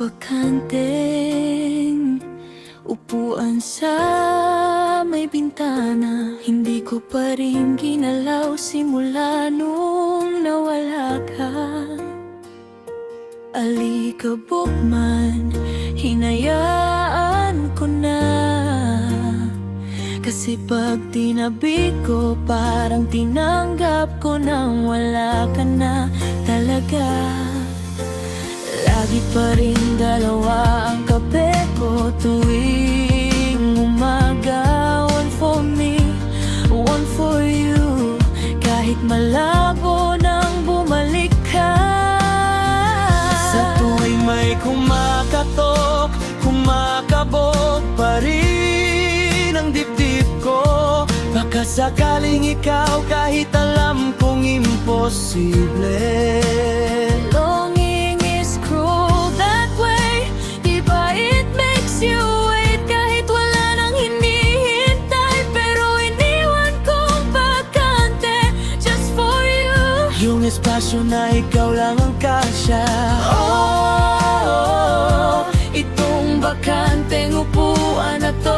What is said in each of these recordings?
bakanteng upuan sa may bintana. Hindi ko pa rin ginalaw simula nung nawala ka. Alikabok man, hinayaan ko na. Kasi pag tinabi ko, parang tinanggap ko nang wala ka na talaga. Lagi pa rin dalawa ang kape ko tuwing umaga. One for me, one for you. Kahit malabo nang bumalik ka. Sa tuwing may kumakatok, kumakabog pa rin ang dibdib ko. Baka sakaling ikaw, kahit alam kong imposible. Longing is cruel that way. Di ba it makes you wait kahit wala nang hinihintay. Pero iniwan kong bakante just for you. Yung espasyo na ikaw lang ang kasya. Oh, itong bakanteng upuan na to.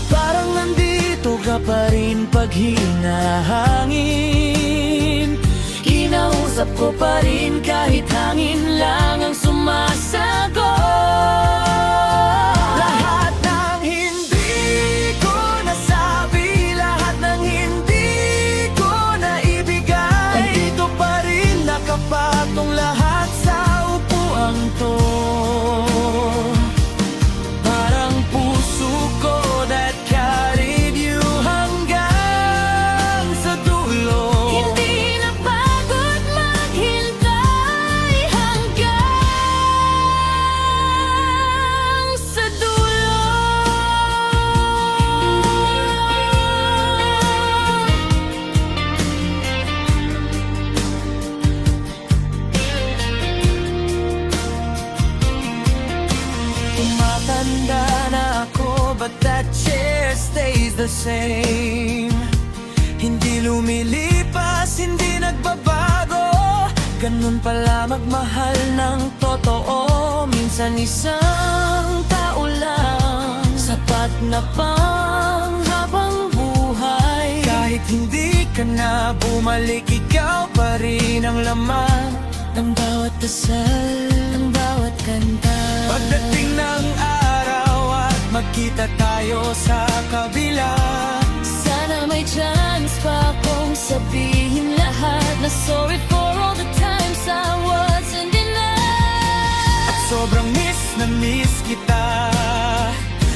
parang nandito ka pa rin pag hinahangin. Kinausap ko pa rin kahit hangin lang ang sumasagot. Lahat ng hindi ko nasabi, lahat ng hindi ko naibigay, nandito pa rin nakapatong lahat sa upuang to. Parang puso ko that carried you hanggang sa dulo. Hindi na pagod maghintay hanggang sa dulo. Tumatanda na ako, but that chair stays the same. Hindi lumilipas, hindi nagbabago. Ganun pala magmahal ng totoo. Minsan isang tao lang, sapat na pang habang buhay. Kahit hindi ka na bumalik, ikaw pa rin ang laman Ng bawat dasal, ng bawat kanta. Pagdating ng araw at magkita tayo sa kabila, Sana may chance pa akong sabihin lahat na sorry for all the times I wasn't enough. at sobrang miss na miss kita.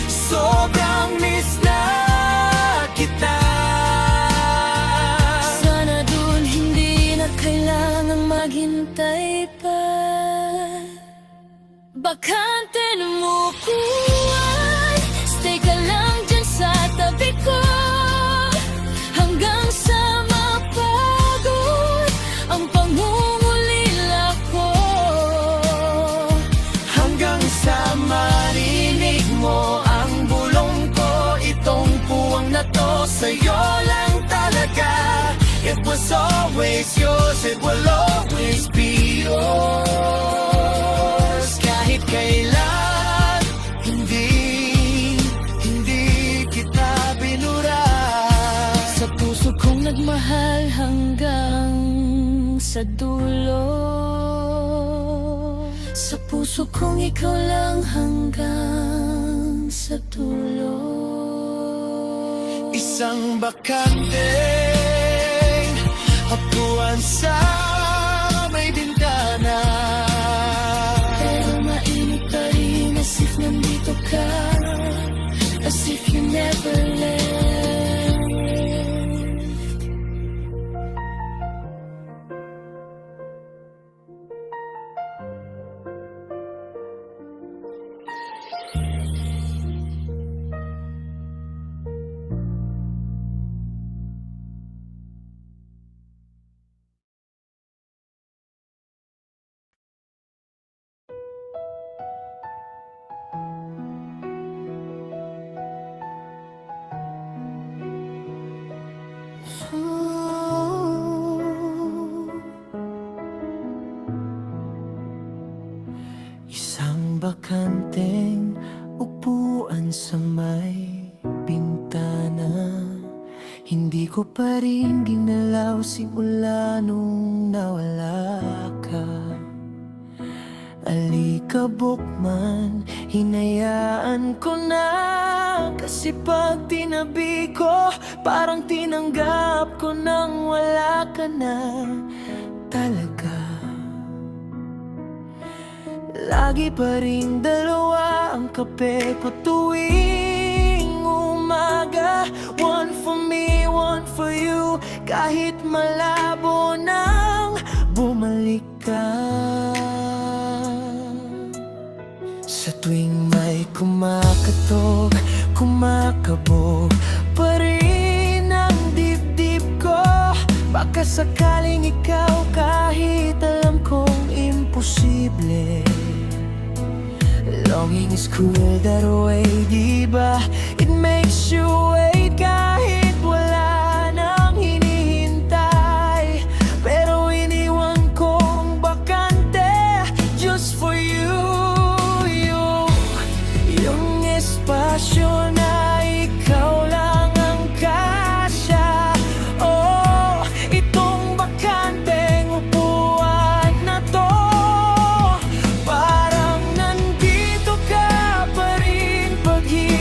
Sobrang miss na kita. Sana dun hindi na kailangang maghintay pa. Bakante na mukuan, stay ka lang dyan sa tabi ko. Hanggang sa mapagod ang pangungulila ko. Hanggang sa marinig mo ang bulong ko, itong puwang na to sa'yo lang talaga. It was always yours, it will always be yours. Kahit kailan, hindi kita binura. Sa puso kong nagmahal hanggang sa dulo. Sa puso kong ikaw lang hanggang sa dulo. Isang bakanteng upuan sa may bintana. Pero mainit pa rin as if nandito ka, as if you never left. Isang bakanteng upuan sa may bintana. Hindi ko pa rin ginalaw simula nung nawala ka. Alikabok man, hinayaan ko na. Kasi pag tinabi ko, parang tinanggap ko nang wala ka na talaga. Lagi pa rin dalawa ang kape ko tuwing umaga. One for me, one for you. Kahit malabo nang bumalik ka. Sa tuwing may kumakatok, kumakabog pa rin ang dibdib ko. Baka sakaling ikaw, kahit alam kong imposible. Longing is cruel that way, diba? It makes you wait kahit wala nang hinihintay. Pero iniwan ko ang bakante just for you. Yung espasyo na ikaw lang ang kasya. Oh, itong bakanteng upuan na to. Parang nandito ka pa rin pag hinahangin.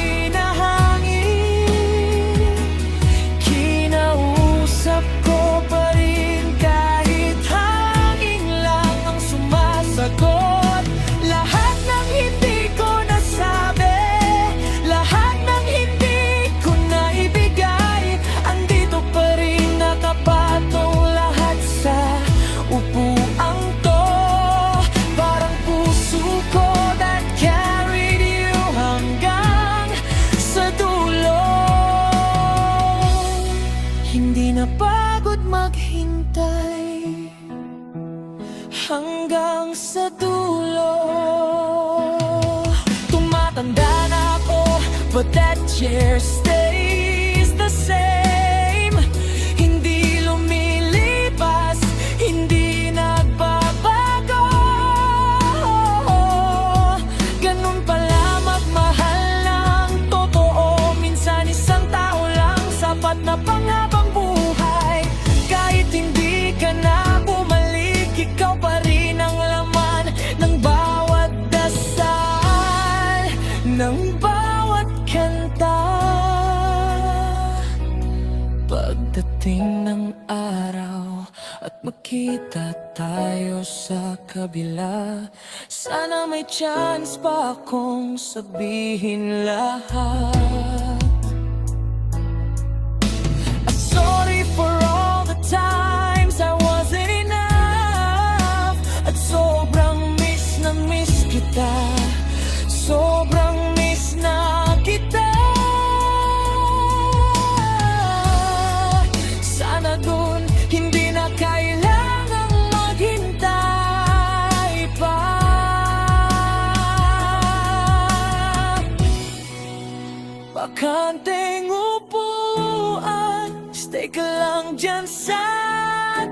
Kinausap ko pa rin kahit hangin lang ang sumasagot. Lahat ng hindi ko nasabi, lahat ng hindi ko naibigay, andito pa rin nakapatong lahat sa upuang to. Parang puso ko that carried you hanggang sa dulo. Hindi na pagod maghintay hanggang sa dulo. Tumatanda na ako, but that chair stays the same. Hindi lumilipas, hindi nagbabago. Ganun pala magmahal ng totoo. Minsan isang tao lang sapat na panghabang buhay. Kahit hindi ka na bumalik, ikaw pa rin ang laman ng bawat dasal, ng bawat kanta. Pagdating ng araw at makita tayo sa kabila, sana may chance pa akong sabihin lahat. Sorry for all the times I wasn't enough. At sobrang miss na miss kita. Sobrang miss na kita. Sana dun hindi na kailangang maghintay pa. Bakanteng upuan, stay ka lang dyan sa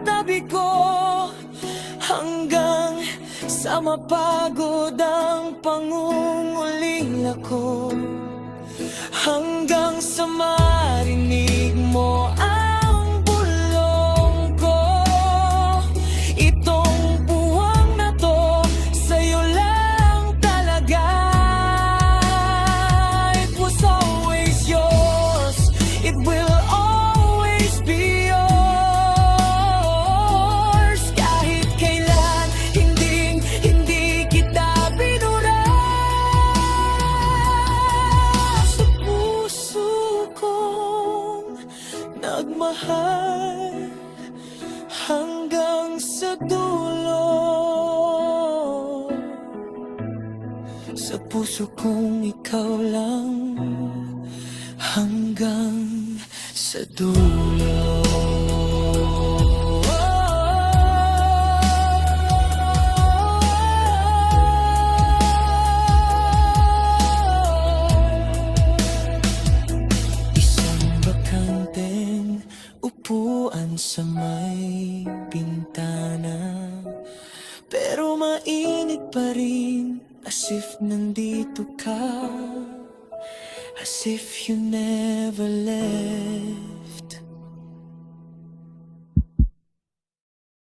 tabi ko. Hanggang sa mapagod ang pangungulila ko. Hanggang sa marinig mo ang bulong ko. Itong buwang na to, sa'yo lang talaga. It was always yours, it will always be yours. Kahit kailan, hindi kita binura. Sa puso kong nagmahal hanggang sa dulo. Sa puso kong ikaw lang hanggang sa dulo. Isang bakanteng upuan sa may bintana, pero mainit pa rin as if nandito ka, as if you never left.